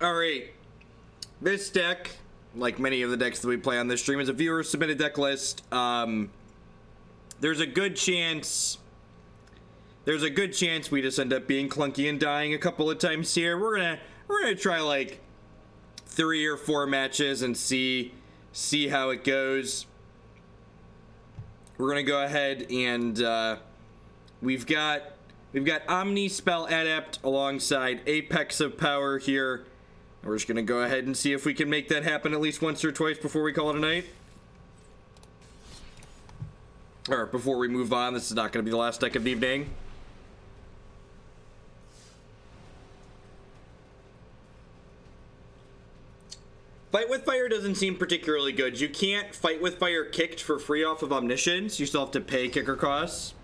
Alright. This deck, like many of the decks that we play on this stream, is a viewer submitted deck list. There's a good chance we just end up being clunky and dying a couple of times here. We're gonna try like 3 or 4 matches and see how it goes. We're gonna go ahead and we've got Omnispell Adept alongside Apex of Power here. We're just gonna go ahead and see if we can make that happen at least once or twice before we call it a night. Or before we move on. This is not gonna be the last deck of the evening. Fight with Fire doesn't seem particularly good. You can't Fight with Fire kicked for free off of Omniscience. You still have to pay kicker costs.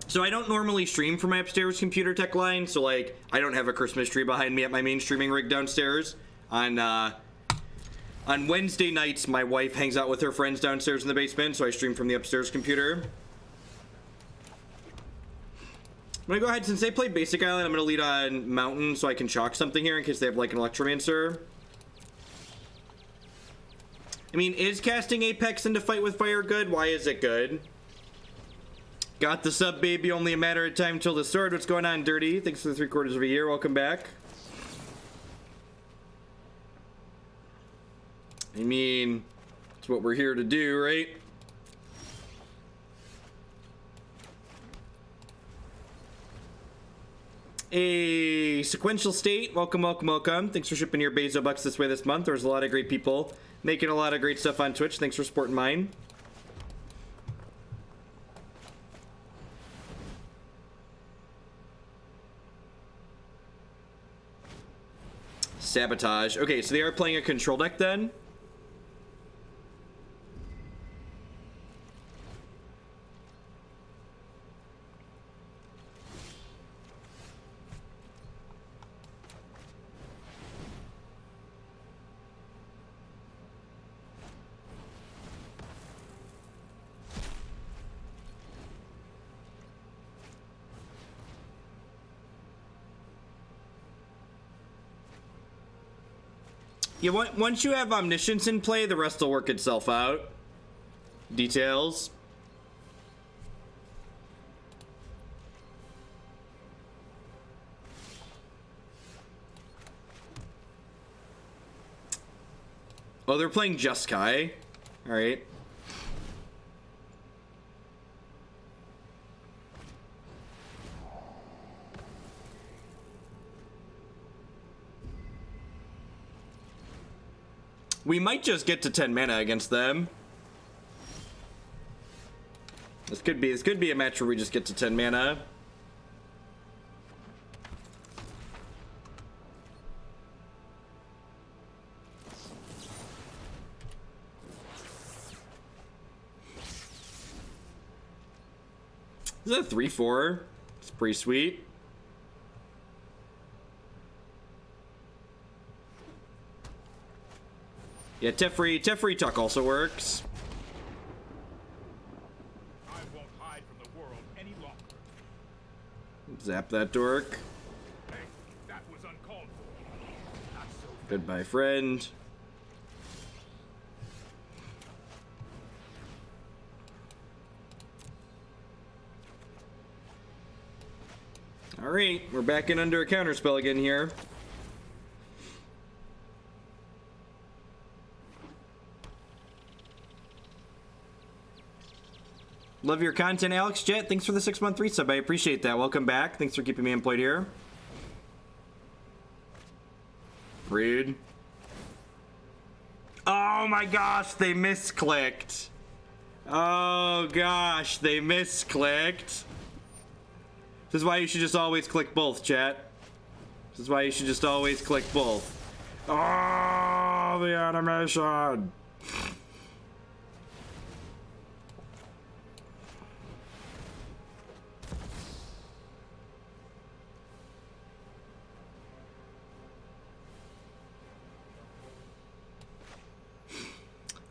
So I don't normally stream from my upstairs computer tech line, so like I don't have a Christmas tree behind me at my main streaming rig downstairs. On Wednesday nights, my wife hangs out with her friends downstairs in the basement, so I stream from the upstairs computer. I'm gonna go ahead, since they play Basic Island, I'm gonna lead on Mountain so I can chalk something here in case they have like an Electromancer. I mean, is casting Apex into Fight with Fire good? Why is it good? Got the sub, baby. Only a matter of time till the sword. What's going on, Dirty? Thanks for the 3/4 of a year. Welcome back. I mean, it's what we're here to do, right? A Sequential State. Welcome, welcome, welcome. Thanks for shipping your Bezo bucks this way this month. There's a lot of great people making a lot of great stuff on Twitch. Thanks for supporting mine. Sabotage. Okay, so they are playing a control deck then. Yeah, once you have Omniscience in play, the rest will work itself out. Details. Oh, they're playing Jeskai. All right. We might just get to 10 mana against them. This could be a match where we just get to 10 mana. Is that a 3/4? It's pretty sweet. Yeah, Teferi Tuck also works. I won't hide from the world any longer. Zap that dork. Hey, that was uncalled for. Not so Goodbye, friend. Alright, we're back in under a counterspell again here. Love your content, Alex Jet. Thanks for the 6-month resub. I appreciate that. Welcome back. Thanks for keeping me employed here. Rude. Oh my gosh, they misclicked. Oh gosh, they misclicked. This is why you should just always click both, chat. This is why you should just always click both. Oh, the animation.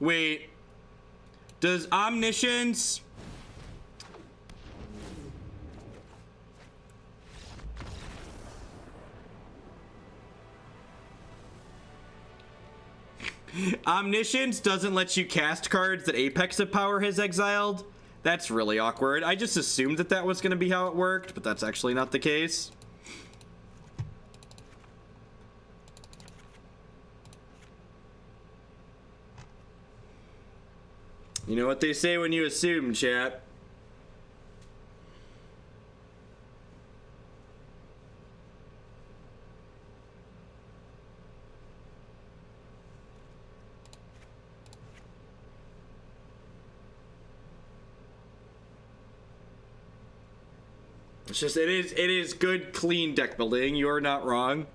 Wait, does Omniscience Omniscience doesn't let you cast cards that Apex of Power has exiled. That's really awkward. I just assumed that that was going to be how it worked, but that's actually not the case. You know what they say when you assume, chat. It's just, it is good, clean deck building. You're not wrong.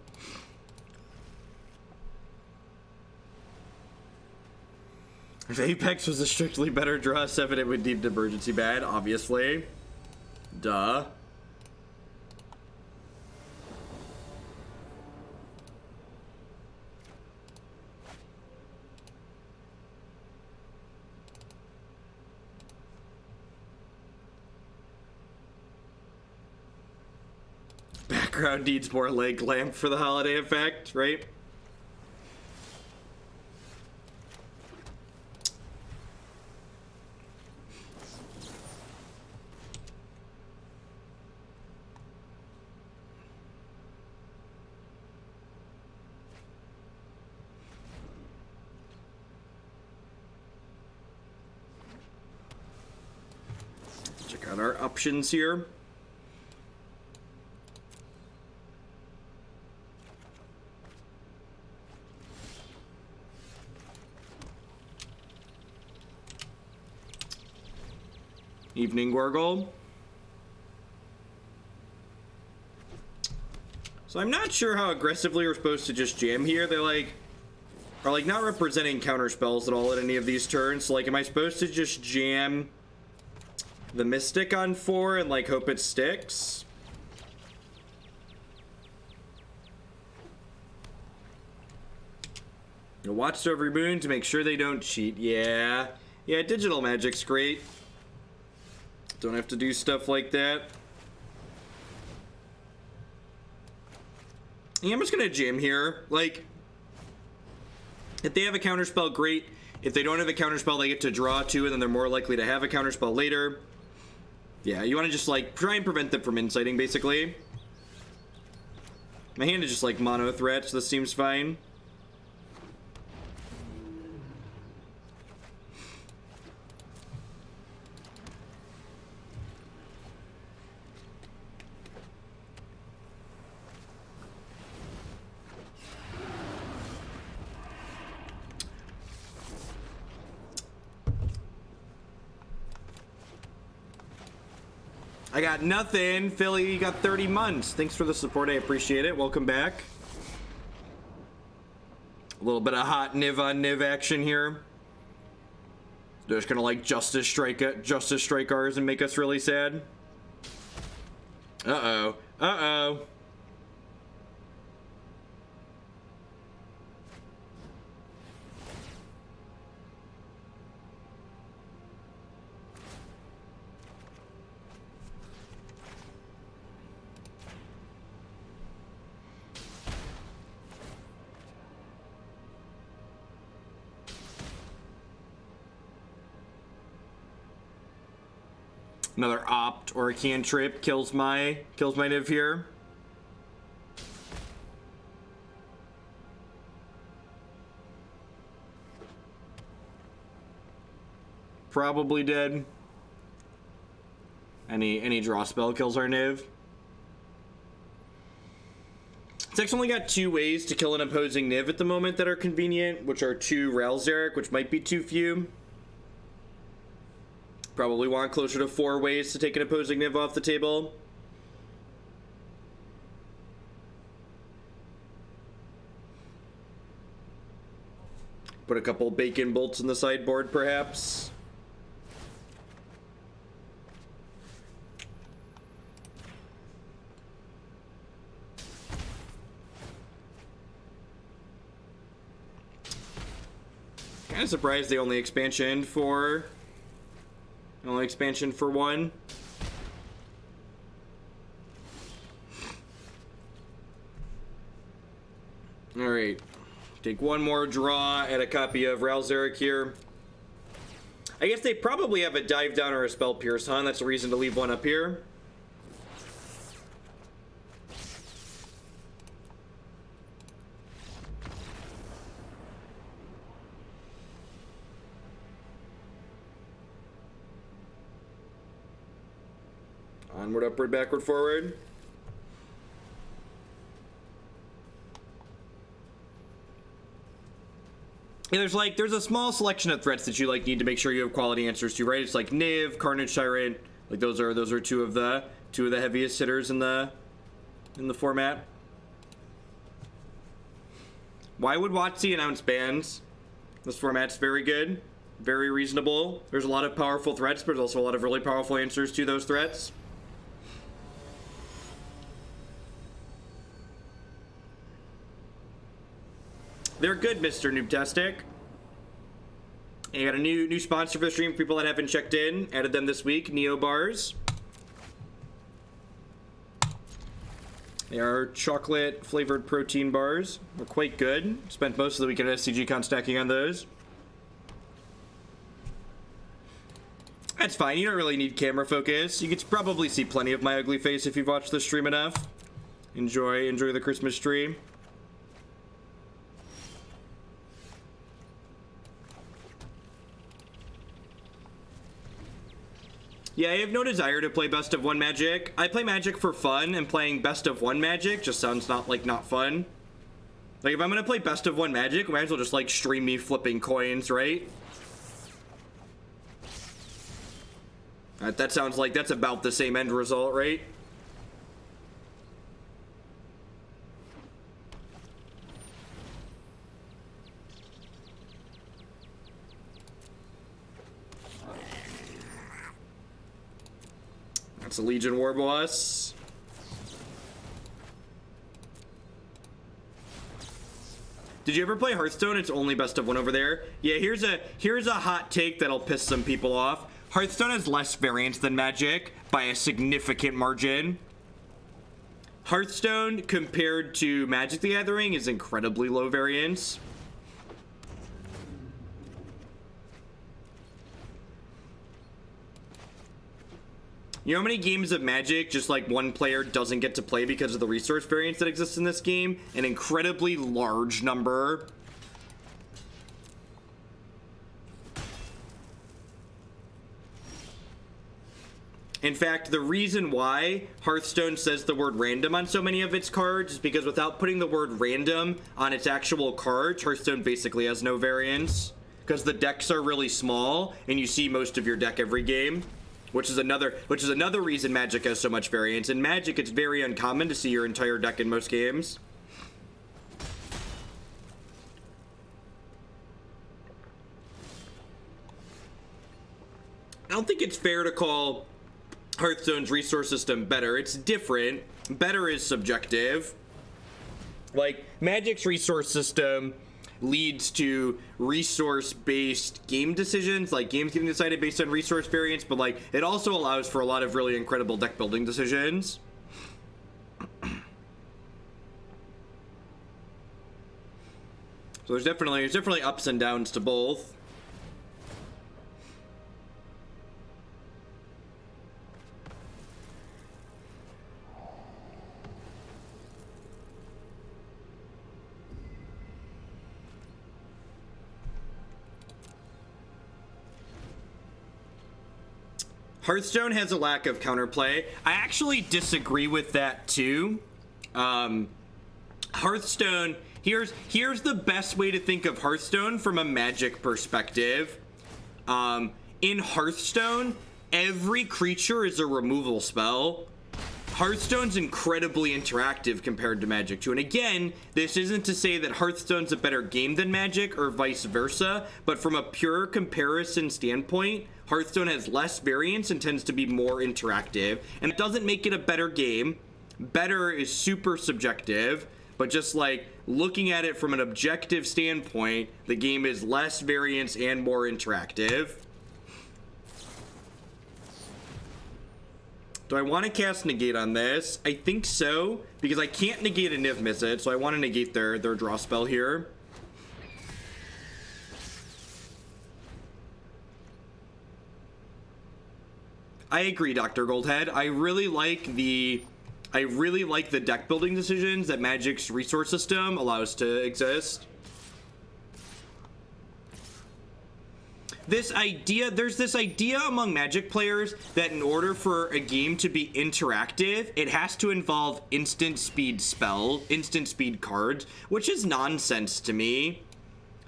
If Apex was a strictly better draw 7, it would need an emergency ban, obviously. Duh. Background needs more leg lamp for the holiday effect, right? Check out our options here. Evening Gorgle. So I'm not sure how aggressively we're supposed to just jam here. They are like not representing counter spells at all at any of these turns. So like, am I supposed to just jam the Mystic on 4 and like hope it sticks? Watch over moon to make sure they don't cheat. Yeah, digital magic's great. Don't have to do stuff like that. Yeah, I'm just gonna jam here. Like, if they have a counterspell, great. If they don't have a counterspell, they get to draw 2, and then they're more likely to have a counterspell later. Yeah, you want to just like try and prevent them from inciting, basically. My hand is just like mono threat, so this seems fine. I got nothing. Philly, you got 30 months. Thanks for the support. I appreciate it. Welcome back. A little bit of hot Niv on Niv action here. They're just gonna like Justice Strike ours and make us really sad. Uh-oh. Uh-oh. Another opt or a cantrip kills my Niv here. Probably dead. Any draw spell kills our Niv. It's only got 2 ways to kill an opposing Niv at the moment that are convenient, which are 2 Ralzeric, which might be too few. Probably want closer to 4 ways to take an opposing Niv off the table. Put a couple bacon bolts in the sideboard, perhaps. Kind of surprised they only expansion for 1. All right, Take one more draw at a copy of Ralzeric here. I guess they probably have a Dive Down or a Spell Pierce, huh? That's a reason to leave one up here. Onward, upward, backward, forward. And there's a small selection of threats that you like need to make sure you have quality answers to, right? It's like Niv, Carnage Tyrant, like those are two of the heaviest hitters in the format. Why would WotC announce bans? This format's very good, very reasonable. There's a lot of powerful threats, but there's also a lot of really powerful answers to those threats. They're good, Mr. Noobtastic. And you got a new sponsor for the stream for people that haven't checked in. Added them this week, Neo Bars. They are chocolate flavored protein bars. They're quite good. Spent most of the weekend at SCGCon stacking on those. That's fine. You don't really need camera focus. You could probably see plenty of my ugly face if you've watched the stream enough. Enjoy the Christmas tree. Yeah, I have no desire to play Best of 1 Magic. I play Magic for fun, and playing Best of 1 Magic just sounds not fun. Like, if I'm gonna play Best of 1 Magic, might as well just, like, stream me flipping coins, right? That sounds like that's about the same end result, right? That's a Legion War Boss. Did you ever play Hearthstone? It's only Best of 1 over there. Yeah, here's a hot take that'll piss some people off. Hearthstone has less variance than Magic by a significant margin. Hearthstone compared to Magic the Gathering is incredibly low variance. You know how many games of Magic just like one player doesn't get to play because of the resource variance that exists in this game? An incredibly large number. In fact, the reason why Hearthstone says the word random on so many of its cards is because without putting the word random on its actual cards, Hearthstone basically has no variance. Because the decks are really small and you see most of your deck every game. Which is another reason Magic has so much variance. In Magic, it's very uncommon to see your entire deck in most games. I don't think it's fair to call Hearthstone's resource system better. It's different. Better is subjective. Like, Magic's resource system leads to resource-based game decisions, like games getting decided based on resource variance, but like it also allows for a lot of really incredible deck building decisions. So there's definitely ups and downs to both. Hearthstone has a lack of counterplay. I actually disagree with that too. Hearthstone, here's the best way to think of Hearthstone from a Magic perspective. In Hearthstone, every creature is a removal spell. Hearthstone's incredibly interactive compared to Magic 2. And again, this isn't to say that Hearthstone's a better game than Magic or vice versa, but from a pure comparison standpoint, Hearthstone has less variance and tends to be more interactive. And it doesn't make it a better game. Better is super subjective, but just like looking at it from an objective standpoint, the game is less variance and more interactive. Do I want to cast Negate on this? I think so, because I can't negate a Niv-Mizzet, so I want to negate their draw spell here. I agree, Dr. Goldhead. I really like the deck building decisions that Magic's resource system allows to exist. There's this idea among Magic players that in order for a game to be interactive, it has to involve instant speed cards, which is nonsense to me.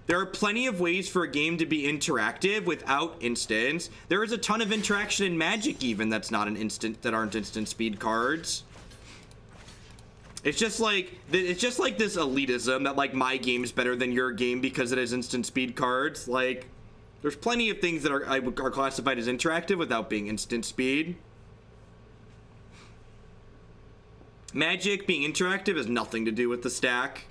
There are plenty of ways for a game to be interactive without instants. There is a ton of interaction in Magic even that aren't instant speed cards. It's just like this elitism that like my game's better than your game because it has instant speed cards. Like, there's plenty of things that are classified as interactive without being instant speed. Magic being interactive has nothing to do with the stack.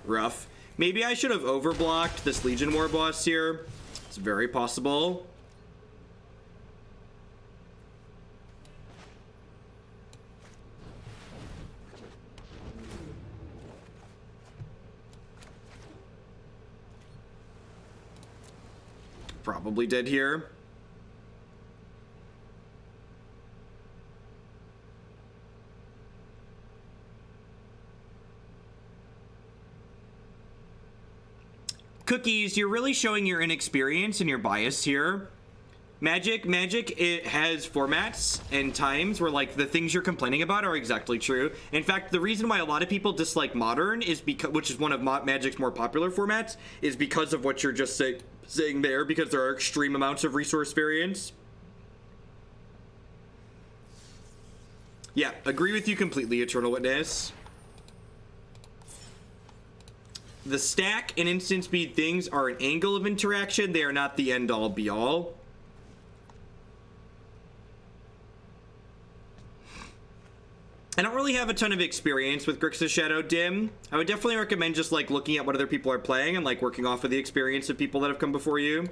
Rough. Maybe I should have overblocked this Legion War boss here. It's very possible. Probably did here. Cookies, you're really showing your inexperience and your bias here. Magic, it has formats and times where like the things you're complaining about are exactly true. In fact, the reason why a lot of people dislike Modern is because, which is one of Magic's more popular formats, is because of what you're just saying there, because there are extreme amounts of resource variance. Yeah, agree with you completely, Eternal Witness. The stack and instant speed things are an angle of interaction. They are not the end all be all. I don't really have a ton of experience with Grixis Shadow Dim. I would definitely recommend just like looking at what other people are playing and like working off of the experience of people that have come before you.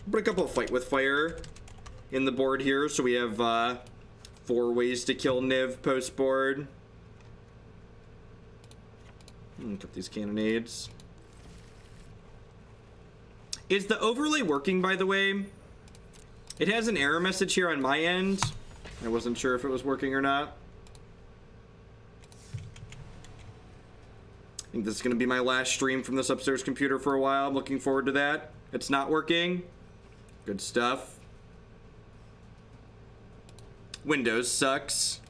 Put a couple of Fight with Fire in the board here, so we have 4 ways to kill Niv post board. Got these cannonades. Is the overlay working, by the way? It has an error message here on my end. I wasn't sure if it was working or not. I think this is going to be my last stream from this upstairs computer for a while. I'm looking forward to that. It's not working. Good stuff. Windows sucks.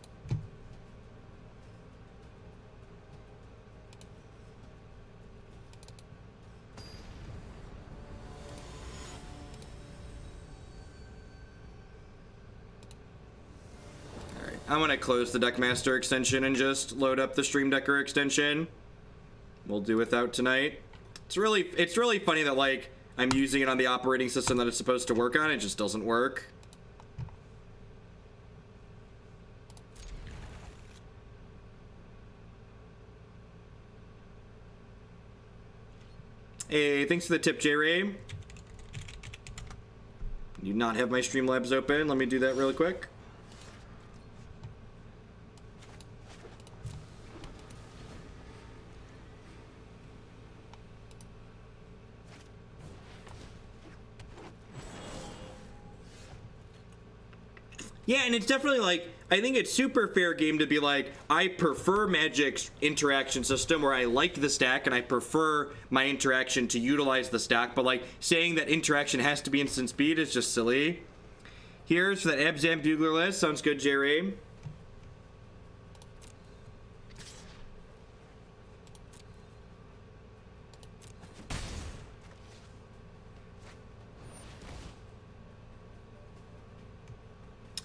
I'm gonna close the Deckmaster extension and just load up the Stream Decker extension. We'll do without tonight. It's really funny that like I'm using it on the operating system that it's supposed to work on. It just doesn't work. Hey, thanks for the tip, J-Ray. Do not have my Streamlabs open. Let me do that really quick. Yeah, and it's definitely like, I think it's super fair game to be like, I prefer Magic's interaction system where I like the stack and I prefer my interaction to utilize the stack, but like saying that interaction has to be instant speed is just silly. Here's for that Abzam Bugler list. Sounds good, J-Ray.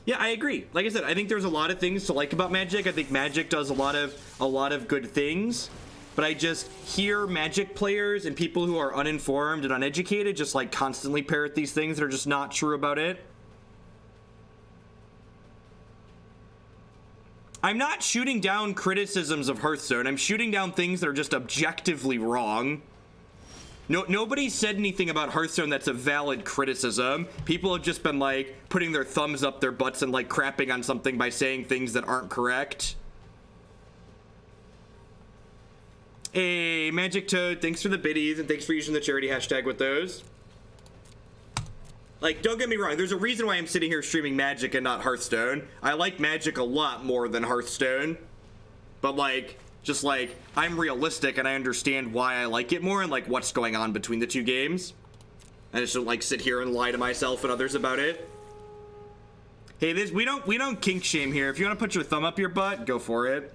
Yeah, I agree. Like I said, I think there's a lot of things to like about Magic. I think Magic does a lot of good things, but I just hear Magic players and people who are uninformed and uneducated just like constantly parrot these things that are just not true about it. I'm not shooting down criticisms of Hearthstone. I'm shooting down things that are just objectively wrong. Nobody said anything about Hearthstone that's a valid criticism. People have just been like putting their thumbs up their butts and like crapping on something by saying things that aren't correct. Hey, Magic Toad, thanks for the biddies and thanks for using the charity hashtag with those. Like, don't get me wrong, there's a reason why I'm sitting here streaming Magic and not Hearthstone. I like Magic a lot more than Hearthstone. But, like, just, like, I'm realistic and I understand why I like it more and, like, what's going on between the two games. I just don't, like, sit here and lie to myself and others about it. Hey, we don't kink shame here. If you want to put your thumb up your butt, go for it.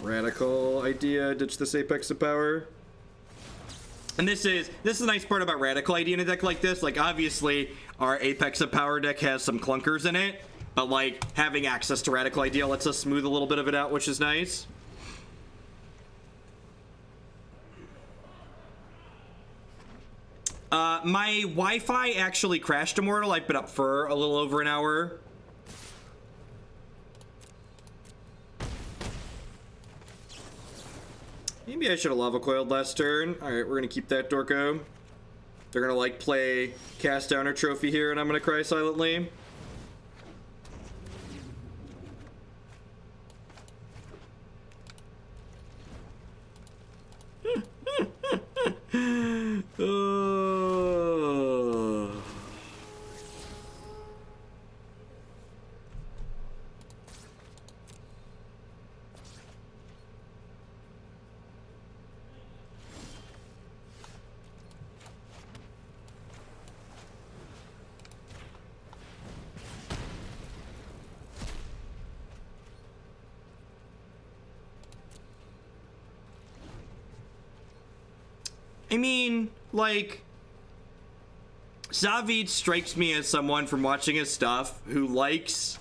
Radical idea, ditch this Apex of Power. And this is the nice part about Radical idea in a deck like this. Like, obviously, our Apex of Power deck has some clunkers in it, but, like, having access to Radical idea lets us smooth a little bit of it out, which is nice. My Wi-Fi actually crashed, Immortal. I've been up for a little over an hour. Maybe I should have Lava Coiled last turn. Alright, we're gonna keep that, Dorko. They're gonna, like, play Cast Downer Trophy here, and I'm gonna cry silently. Oh. I mean, like, Zavid strikes me as someone from watching his stuff who likes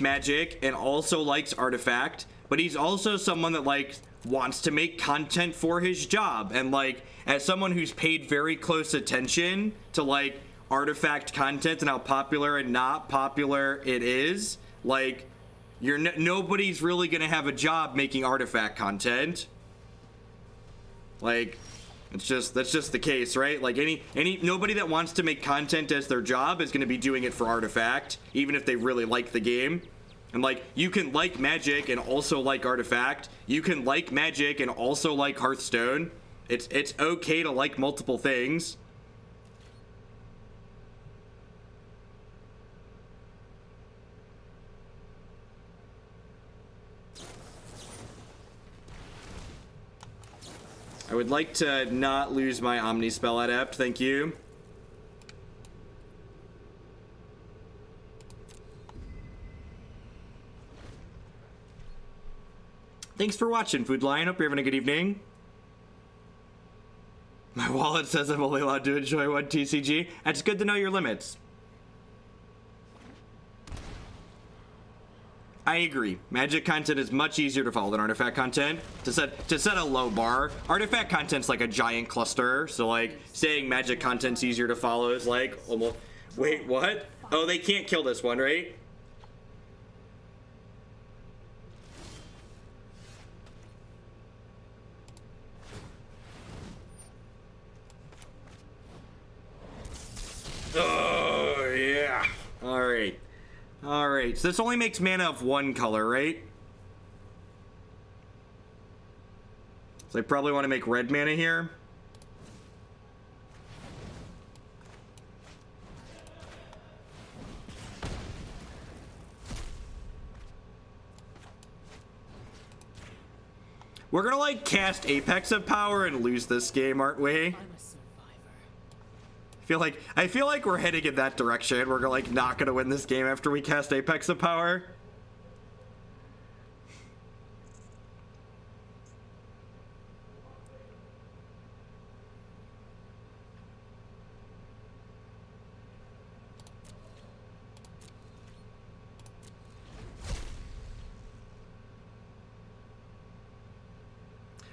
Magic and also likes Artifact, but he's also someone that, like, wants to make content for his job. And, like, as someone who's paid very close attention to, like, Artifact content and how popular and not popular it is, like, nobody's really gonna have a job making Artifact content. Like, that's just the case, right? Like, nobody that wants to make content as their job is going to be doing it for Artifact, even if they really like the game. And, like, you can like Magic and also like Artifact. You can like Magic and also like Hearthstone. It's okay to like multiple things. I would like to not lose my Omnispell Adept, thank you. Thanks for watching, Food Lion. Hope you're having a good evening. My wallet says I'm only allowed to enjoy one TCG. That's good to know your limits. I agree. Magic content is much easier to follow than Artifact content. To set a low bar, Artifact content's like a giant cluster. So, like, saying Magic content's easier to follow is like almost. Wait, what? Oh, they can't kill this one, right? Oh yeah. All right. Alright, so this only makes mana of one color, right? So I probably want to make red mana here. We're gonna, like, cast Apex of Power and lose this game, aren't we? I feel like we're heading in that direction. We're like not gonna win this game after we cast Apex of Power.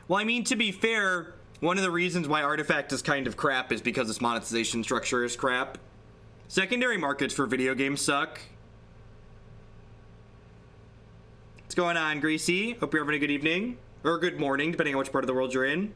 Well, I mean, to be fair, one of the reasons why Artifact is kind of crap is because its monetization structure is crap. Secondary markets for video games suck. What's going on, Greasy? Hope you're having a good evening. Or a good morning, depending on which part of the world you're in.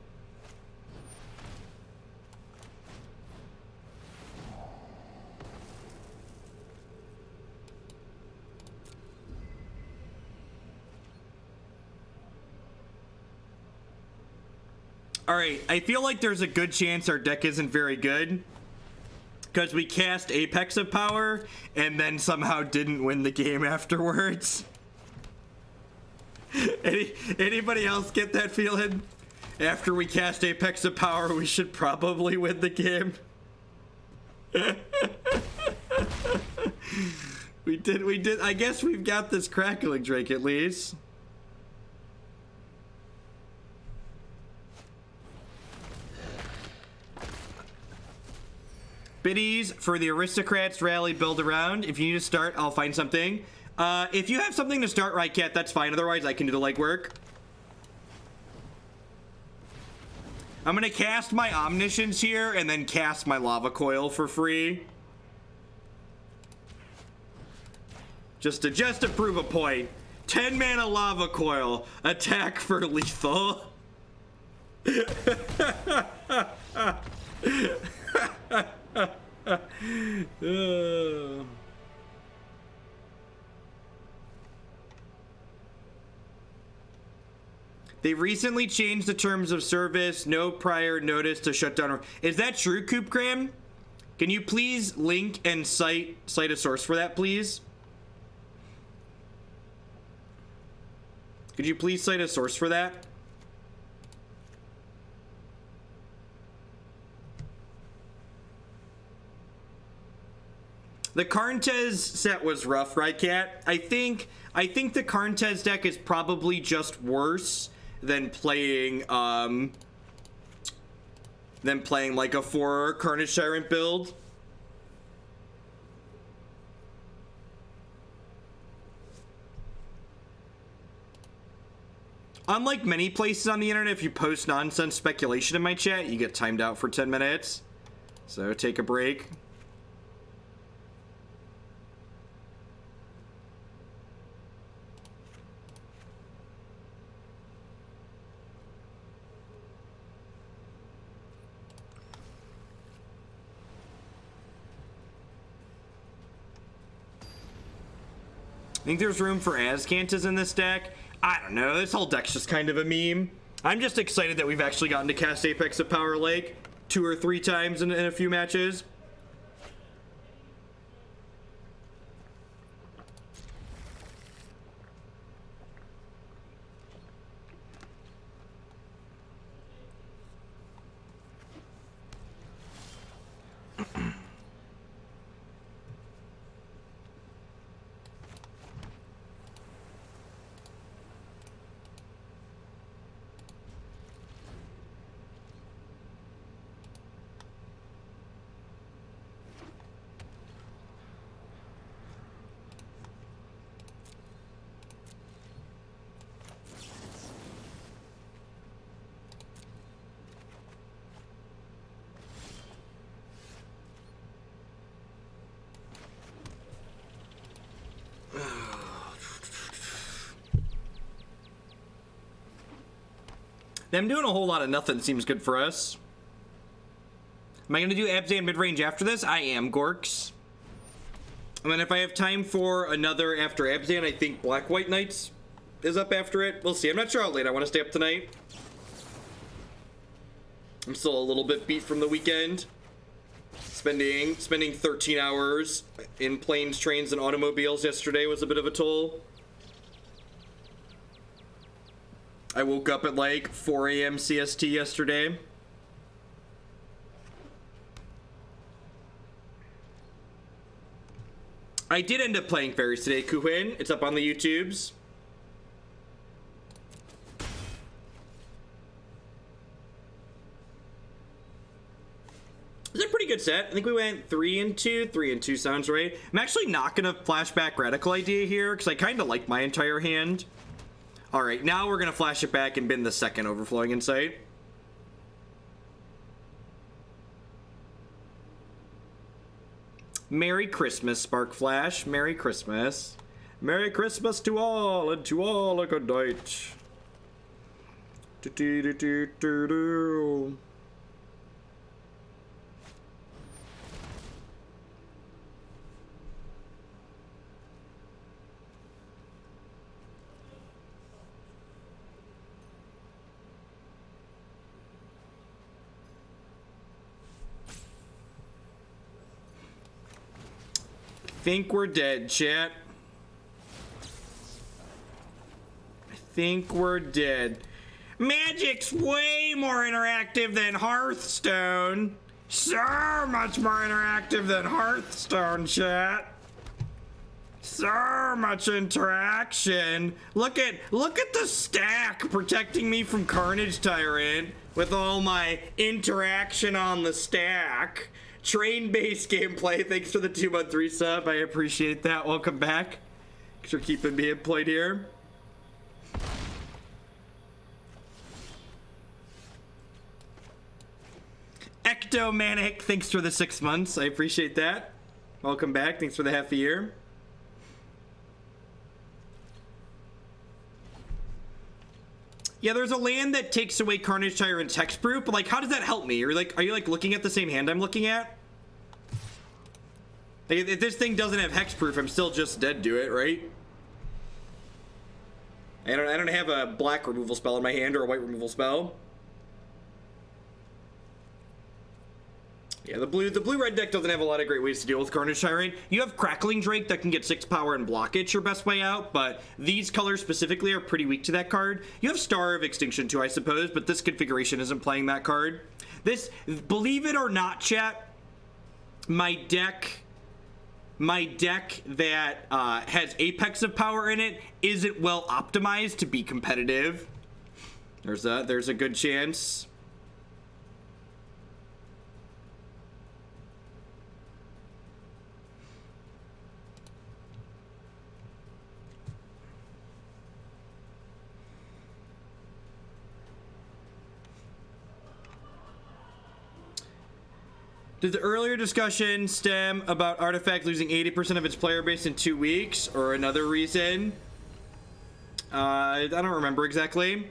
All right, I feel like there's a good chance our deck isn't very good because we cast Apex of Power and then somehow didn't win the game afterwards. Anybody else get that feeling? After we cast Apex of Power, we should probably win the game. We did. I guess we've got this Crackling Drake at least. Biddies for the Aristocrats rally build around. If you need to start, I'll find something. If you have something to start, right, Cat, that's fine. Otherwise, I can do the legwork. I'm gonna cast my Omniscience here and then cast my Lava Coil for free. Just to prove a point. 10 mana Lava Coil. Attack for lethal. They recently changed the terms of service. No prior notice to shut down. Is that true, Coop Graham? Can you please link and cite a source for that, please? Could you please cite a source for that? The Karntez set was rough, right, Cat? I think the Karntez deck is probably just worse than playing like a 4 Carnage Tyrant build. Unlike many places on the internet, if you post nonsense speculation in my chat, you get timed out for 10 minutes. So take a break. I think there's room for Azcantas in this deck. I don't know, this whole deck's just kind of a meme. I'm just excited that we've actually gotten to cast Apex of Power Lake 2 or 3 times in a few matches. Them doing a whole lot of nothing seems good for us. Am I going to do Abzan mid-range after this? I am, Gorks. And then if I have time for another after Abzan, I think Black-White Knights is up after it. We'll see. I'm not sure how late I want to stay up tonight. I'm still a little bit beat from the weekend. Spending 13 hours in planes, trains, and automobiles yesterday was a bit of a toll. I woke up at like 4 a.m. CST yesterday. I did end up playing Fairies today, Kuhin. It's up on the YouTubes. It's a pretty good set. I think we went 3 and 2. 3 and 2 sounds right. I'm actually not going to flashback Radical Idea here because I kind of like my entire hand. All right, now we're going to flash it back and bin the second Overflowing Insight. Merry Christmas, Spark Flash. Merry Christmas. Merry Christmas to all, and to all a good night. Do-do-do-do-do-do. think we're dead, chat. I think we're dead. Magic's way more interactive than Hearthstone. So much more interactive than Hearthstone, chat. So much interaction. Look at the stack protecting me from Carnage Tyrant with all my interaction on the stack. Train-based gameplay. Thanks for the 2-month resub. I appreciate that. Welcome back. Thanks for keeping me employed here. Ectomanic, thanks for the 6 months. I appreciate that. Welcome back. Thanks for the half a year. Yeah, there's a land that takes away Carnage Tyrant's hexproof, but like, how does that help me? Are you like looking at the same hand I'm looking at? Like, if this thing doesn't have hexproof, I'm still just dead to it, right? I don't have a black removal spell in my hand or a white removal spell. Yeah, the blue-red deck doesn't have a lot of great ways to deal with Carnage Tyrant. You have Crackling Drake that can get 6 power and block it, your best way out, but these colors specifically are pretty weak to that card. You have Star of Extinction too, I suppose, but this configuration isn't playing that card. This, believe it or not, chat, my deck that has Apex of Power in it isn't well optimized to be competitive. There's a good chance. Did the earlier discussion stem about Artifact losing 80% of its player base in 2 weeks, or another reason? I don't remember exactly.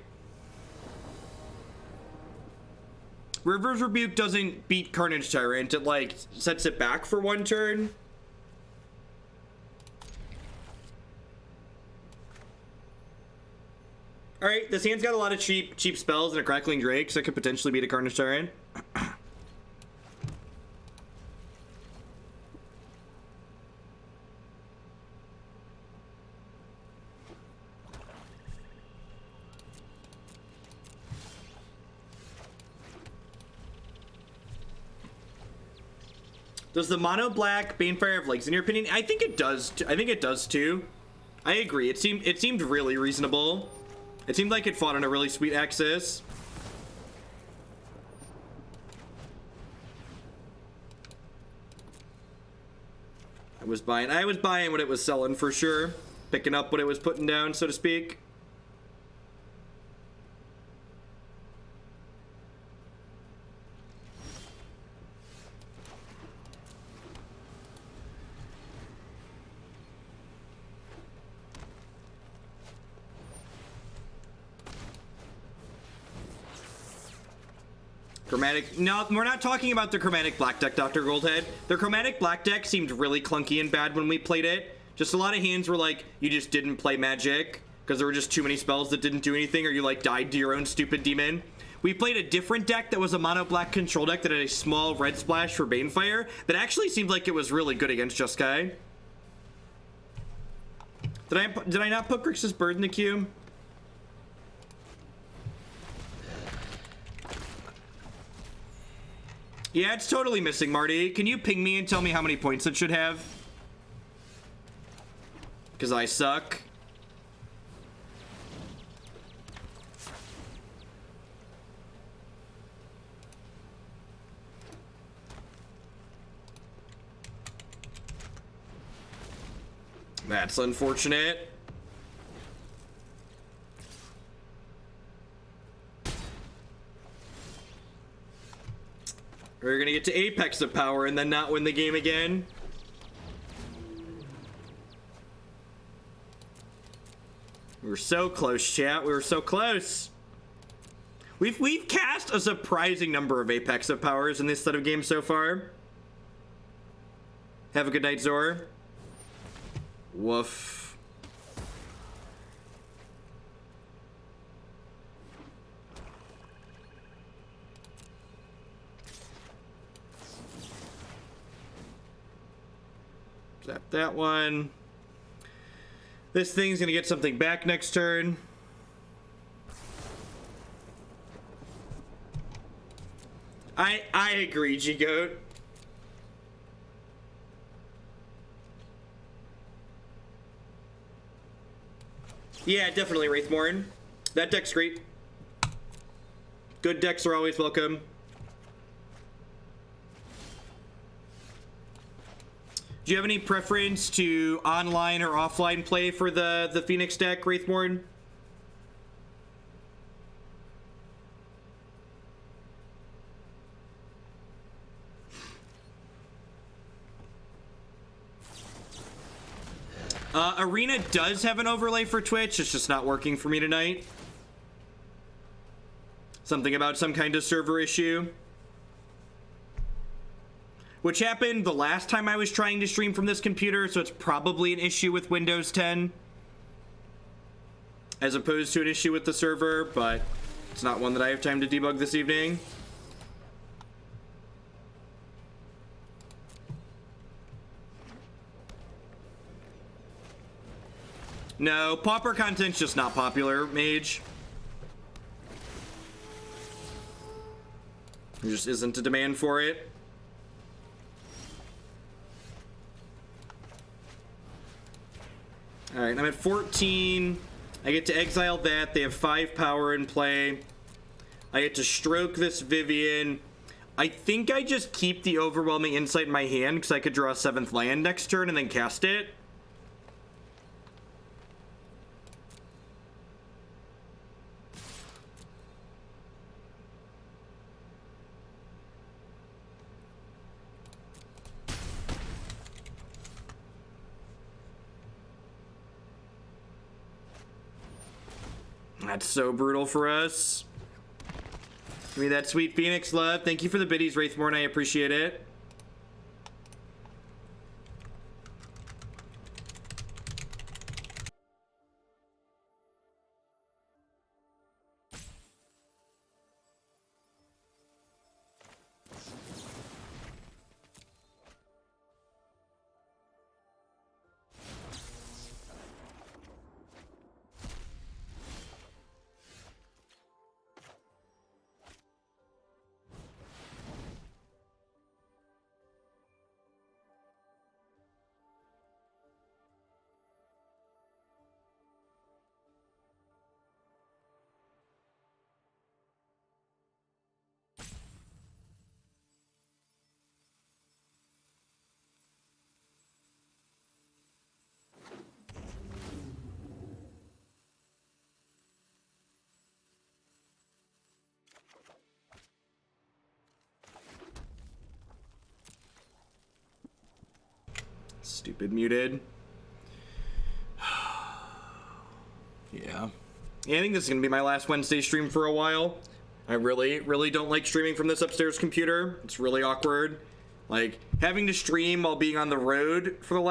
River's Rebuke doesn't beat Carnage Tyrant. It, like, sets it back for 1 turn. Alright, this hand's got a lot of cheap spells and a Crackling Drake, so it could potentially beat a Carnage Tyrant. Does the mono black Banefire have legs in your opinion? I think it does. I think it does too. I agree. It seemed really reasonable. It seemed like it fought on a really sweet axis. I was buying what it was selling for sure. Picking up what it was putting down, so to speak. Chromatic, no, we're not talking about the Chromatic Black deck, Dr. Goldhead. The Chromatic Black deck seemed really clunky and bad when we played it. Just a lot of hands were like, you just didn't play Magic because there were just too many spells that didn't do anything, or you like died to your own stupid demon. We played a different deck that was a mono black control deck that had a small red splash for Banefire that actually seemed like it was really good against Jeskai. Did I not put Grixis Bird in the queue? Yeah, it's totally missing, Marty. Can you ping me and tell me how many points it should have? Because I suck. That's unfortunate. We're gonna get to Apex of Power and then not win the game again. We were so close, chat. We were so close. We've cast a surprising number of Apex of Powers in this set of games so far. Have a good night, Zor. Woof. that one. This thing's gonna get something back next turn. I agree, G-Goat. Yeah, definitely Wraithmorn. That deck's great. Good decks are always welcome. Do you have any preference to online or offline play for the Phoenix deck, Wraithmorn? Arena does have an overlay for Twitch. It's just not working for me tonight. Something about some kind of server issue. Which happened the last time I was trying to stream from this computer, so it's probably an issue with Windows 10. As opposed to an issue with the server, but it's not one that I have time to debug this evening. No, Pauper content's just not popular, Mage. There just isn't a demand for it. Alright, I'm at 14. I get to exile that. They have 5 power in play. I get to stroke this Vivian. I think I just keep the Overwhelming Insight in my hand because I could draw a 7th land next turn and then cast it. That's so brutal for us. Give me that sweet Phoenix love. Thank you for the biddies, Wraithmorn. I appreciate it. Stupid muted. Yeah. I think this is gonna be my last Wednesday stream for a while. I really don't like streaming from this upstairs computer. It's really awkward. Like, having to stream while being on the road for the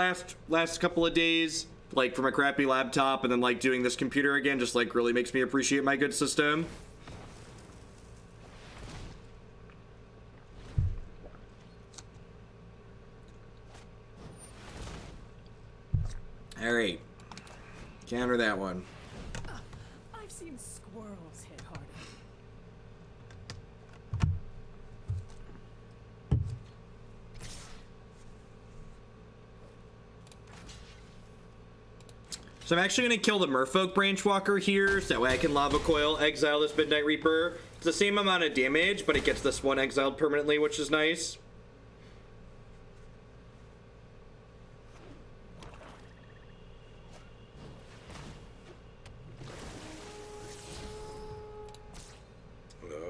last couple of days, like from a crappy laptop, and then like doing this computer again, just like really makes me appreciate my good system. All right, counter that one. I've seen squirrels hit harder. So I'm actually gonna kill the Merfolk Branchwalker here, so that way I can Lava Coil, exile this Midnight Reaper. It's the same amount of damage, but it gets this one exiled permanently, which is nice.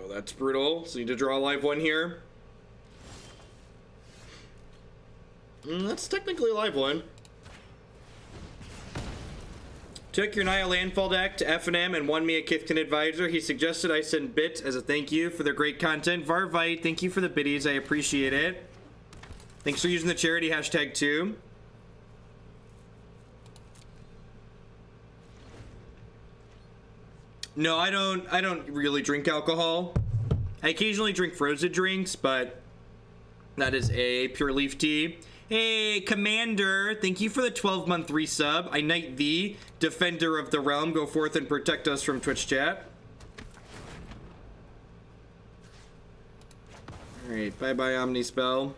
That's brutal. So you need to draw a live one here. That's technically a live one. Took your Naya Landfall deck to F&M and won me a Kithkin Advisor. He suggested I send bits as a thank you for their great content. Varvite, thank you for the biddies. I appreciate it. Thanks for using the charity hashtag too. No, I don't really drink alcohol. I occasionally drink frozen drinks, but that is a pure leaf tea. Hey, Commander, thank you for the 12-month resub. I knight thee, Defender of the Realm. Go forth and protect us from Twitch chat. Alright, bye-bye, Omnispell.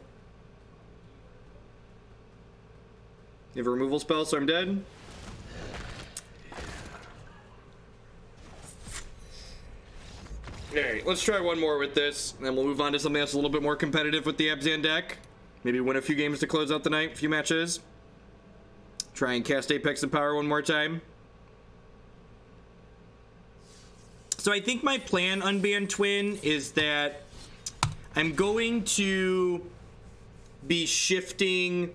You have a removal spell, so I'm dead. Alright, let's try one more with this, and then we'll move on to something that's a little bit more competitive with the Abzan deck. Maybe win a few games to close out the night, a few matches. Try and cast Apex and Power one more time. So I think my plan, Unbanned Twin, is that I'm going to be shifting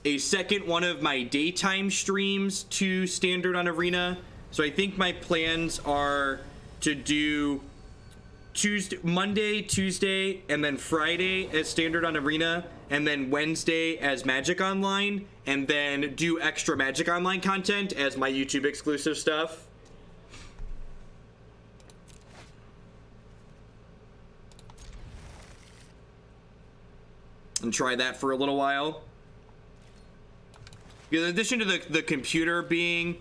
a second one of my daytime streams to Standard on Arena. So I think my plans are to do Monday, Tuesday, and then Friday as Standard on Arena, and then Wednesday as Magic Online, and then do extra Magic Online content as my YouTube exclusive stuff. And try that for a little while. In addition to the computer being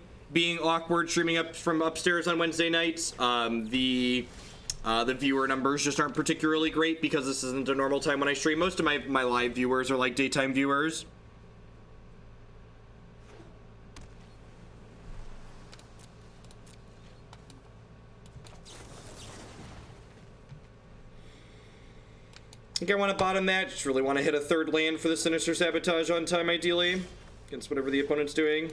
awkward streaming up from upstairs on Wednesday nights, the viewer numbers just aren't particularly great because this isn't a normal time when I stream. Most of my live viewers are like daytime viewers. I think I want to bottom that. Just really want to hit a third land for the Sinister Sabotage on time, ideally, against whatever the opponent's doing.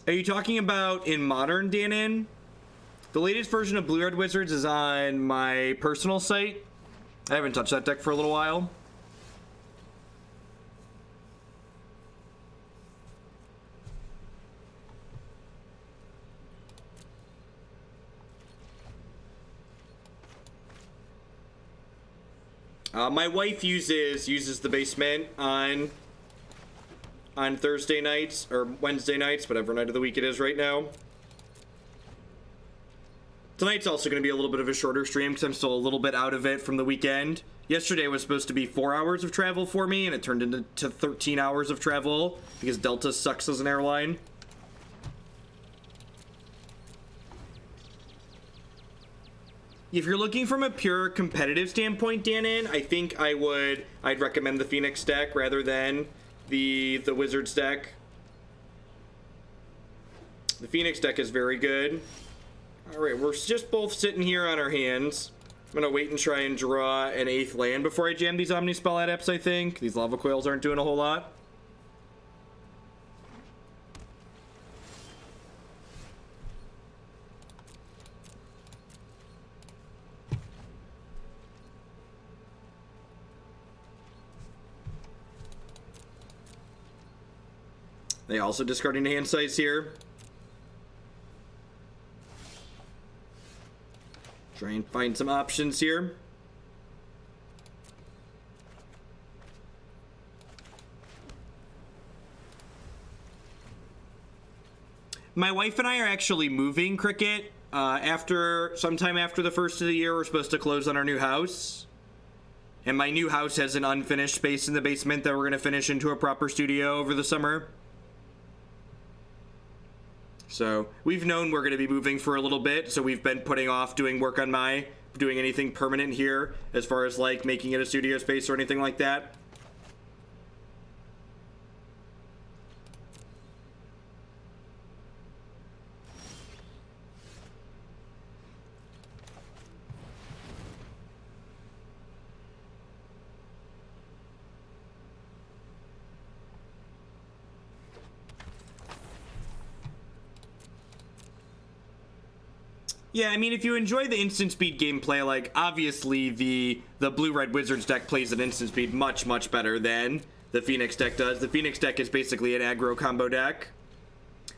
Are you talking about in Modern, Danon? The latest version of Blue Red Wizards is on my personal site. I haven't touched that deck for a little while. My wife uses the basement on Thursday nights or Wednesday nights, whatever night of the week it is right now. Tonight's also going to be a little bit of a shorter stream because I'm still a little bit out of it from the weekend. Yesterday was supposed to be 4 hours of travel for me, and it turned into 13 hours of travel because Delta sucks as an airline. If you're looking from a pure competitive standpoint, Danon, I think I'd recommend the Phoenix deck rather than the Wizards deck. The Phoenix deck is very good. Alright, we're just both sitting here on our hands. I'm gonna wait and try and draw an 8th land before I jam these Omnispell Adepts, I think. These Lava Coils aren't doing a whole lot. They also discarding hand size here. Try and find some options here. My wife and I are actually moving, Cricket. Sometime after the first of the year, we're supposed to close on our new house. And my new house has an unfinished space in the basement that we're going to finish into a proper studio over the summer. So we've known we're going to be moving for a little bit, so we've been putting off doing work on doing anything permanent here as far as like making it a studio space or anything like that. Yeah, I mean, if you enjoy the instant speed gameplay, like, obviously the Blue-Red Wizards deck plays at instant speed much, much better than the Phoenix deck does. The Phoenix deck is basically an aggro combo deck.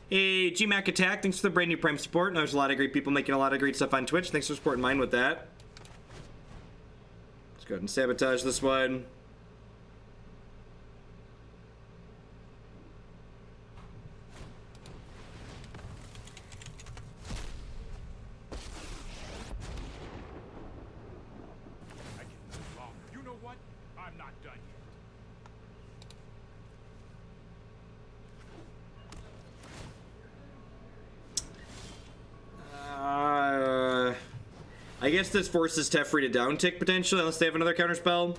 Hey, GMAC Attack, thanks for the brand new Prime support. There's a lot of great people making a lot of great stuff on Twitch. Thanks for supporting mine with that. Let's go ahead and sabotage this one. I can no longer. You know what? I'm not done yet. I guess this forces Teferi to down tick potentially, unless they have another counterspell.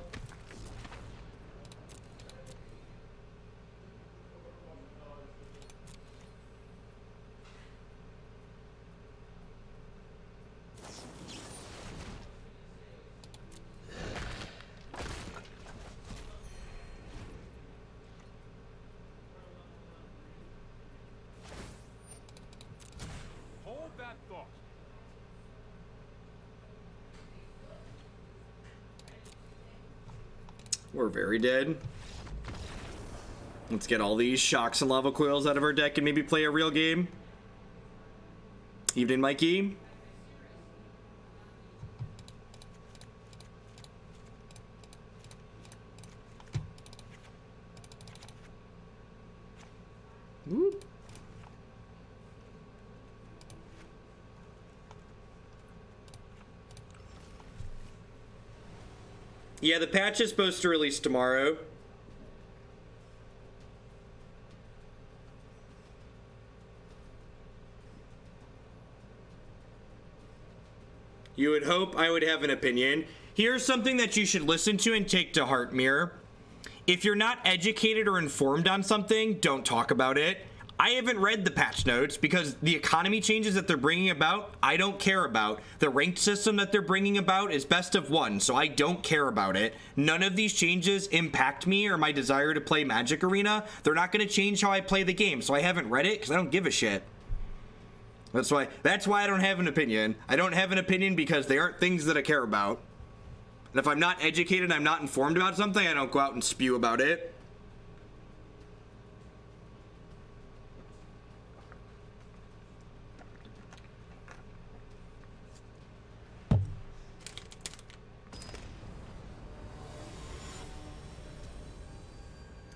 Hold that thought. We're very dead. Let's get all these shocks and lava coils out of our deck and maybe play a real game. Evening, Mikey. Whoop. Yeah, the patch is supposed to release tomorrow. You would hope I would have an opinion. Here's something that you should listen to and take to heart, Mirror. If you're not educated or informed on something, don't talk about it. I haven't read the patch notes because the economy changes that they're bringing about, I don't care about. The ranked system that they're bringing about is best of one, so I don't care about it. None of these changes impact me or my desire to play Magic Arena. They're not going to change how I play the game, so I haven't read it because I don't give a shit. That's why I don't have an opinion. I don't have an opinion because they aren't things that I care about. And if I'm not educated, I'm not informed about something, I don't go out and spew about it.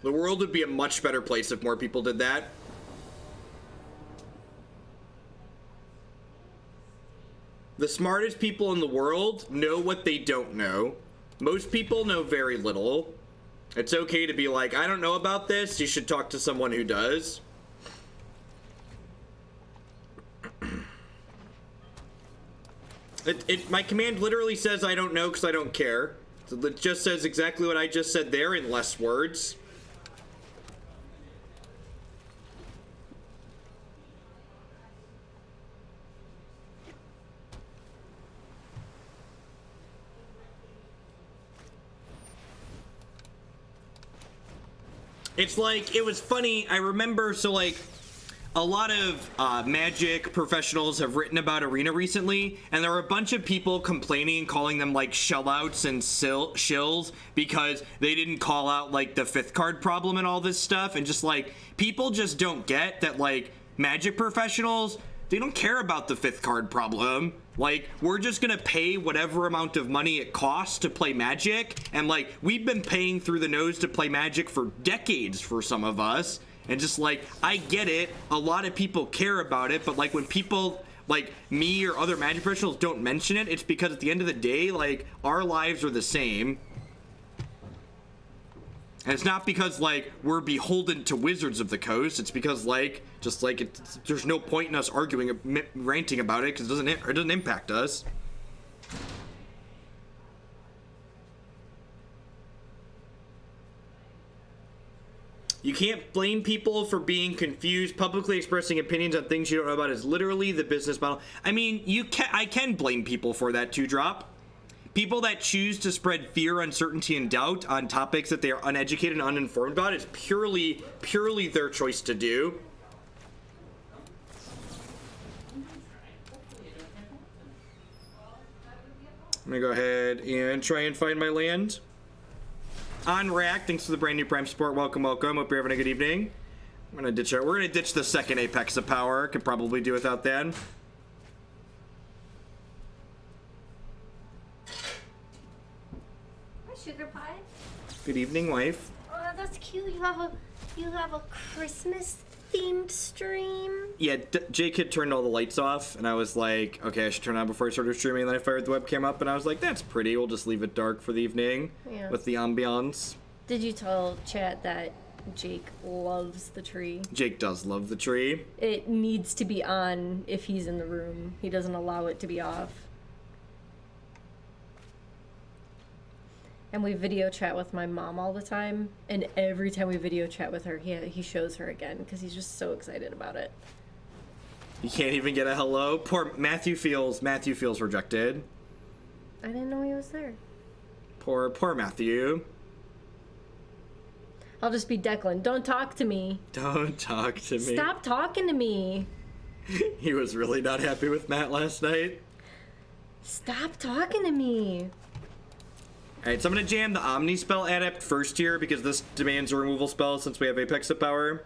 The world would be a much better place if more people did that. The smartest people in the world know what they don't know. Most people know very little. It's okay to be like, I don't know about this. You should talk to someone who does. My command literally says I don't know because I don't care. It just says exactly what I just said there in less words. It's like, it was funny, I remember, so like, a lot of Magic professionals have written about Arena recently, and there were a bunch of people complaining and calling them like sellouts and shills because they didn't call out like the 5th card problem and all this stuff, and just like, people just don't get that like Magic professionals, they don't care about the 5th card problem. Like, we're just gonna pay whatever amount of money it costs to play Magic, and like, we've been paying through the nose to play Magic for decades for some of us, and just like, I get it, a lot of people care about it, but like, when people like me or other Magic professionals don't mention it, it's because at the end of the day, like, our lives are the same. And it's not because, like, we're beholden to Wizards of the Coast. It's because, like, just like, there's no point in us arguing, ranting about it, because it doesn't impact us. You can't blame people for being confused. Publicly expressing opinions on things you don't know about is literally the business model. I mean, I can blame people for that, 2-drop. People that choose to spread fear, uncertainty, and doubt on topics that they are uneducated and uninformed about is purely their choice to do. I'm gonna go ahead and try and find my land. On Rack, thanks for the brand new Prime support. Welcome, welcome. Hope you're having a good evening. I'm gonna ditch it. We're gonna ditch the second Apex of Power. Could probably do without that. sugar pie. Good evening, wife. Oh, that's cute. You have a Christmas themed stream. Yeah, Jake had turned all the lights off, and I was like, okay, I should turn it on before I started streaming. And then I fired the webcam up, and I was like, that's pretty. We'll just leave it dark for the evening with the ambiance. Did you tell chat that Jake loves the tree? Jake does love the tree. It needs to be on if he's in the room. He doesn't allow it to be off. And we video chat with my mom all the time, and every time we video chat with her, he shows her again because he's just so excited about it. You can't even get a hello. Poor Matthew feels rejected. I didn't know he was there. Poor Matthew. I'll just be Declan. Don't talk to me. Don't talk to me. Stop talking to me. He was really not happy with Matt last night. Stop talking to me. Alright, so I'm going to jam the Omnispell Adept first here because this demands a removal spell since we have Apex of Power.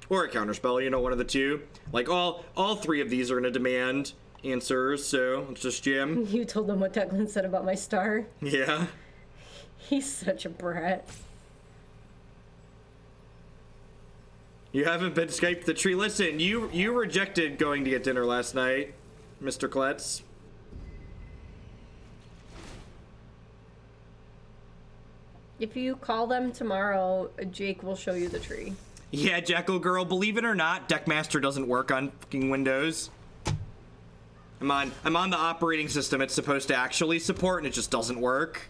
Or a counter spell, you know, one of the two. Like, all three of these are going to demand answers, so let's just jam. You told them what Declan said about my star? Yeah. He's such a brat. You haven't been Skyped the tree. Listen, you rejected going to get dinner last night, Mr. Kletz. If you call them tomorrow, Jake will show you the tree. Yeah, Jackal Girl, believe it or not, Deckmaster doesn't work on fucking Windows. I'm on the operating system it's supposed to actually support, and it just doesn't work.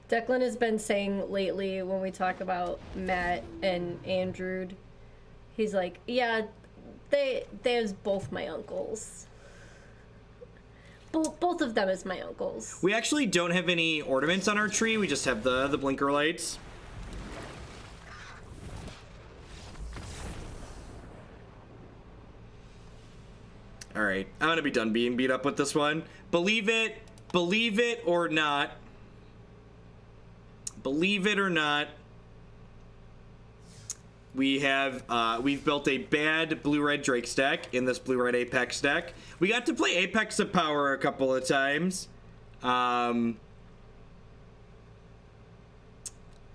Declan has been saying lately when we talk about Matt and Andrew, he's like, yeah, there's both my uncles. Both of them as my uncles. We actually don't have any ornaments on our tree. We just have the blinker lights. All right, I'm gonna be done being beat up with this one. Believe it or not. Believe it or not. We've built a bad blue-red Drake deck in this blue-red Apex deck. We got to play Apex of Power a couple of times. And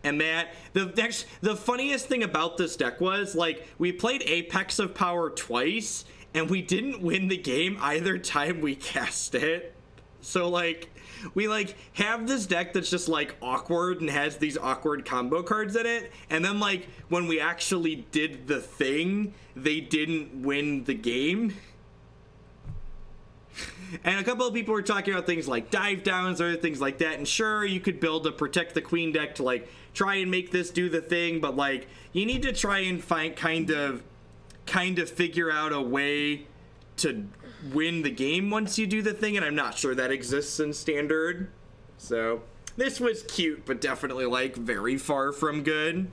that, the funniest thing about this deck was, like, we played Apex of Power twice, and we didn't win the game either time we cast it. So, like, we, like, have this deck that's just, like, awkward and has these awkward combo cards in it, and then, like, when we actually did the thing, they didn't win the game. And a couple of people were talking about things like dive downs or other things like that, and sure, you could build a Protect the Queen deck to, like, try and make this do the thing, but, like, you need to try and find kind of figure out a way to win the game once you do the thing, and I'm not sure that exists in Standard. So this was cute, but definitely, like, very far from good.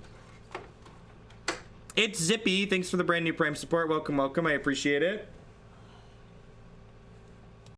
It's Zippy. Thanks for the brand new Prime support. Welcome. I appreciate it.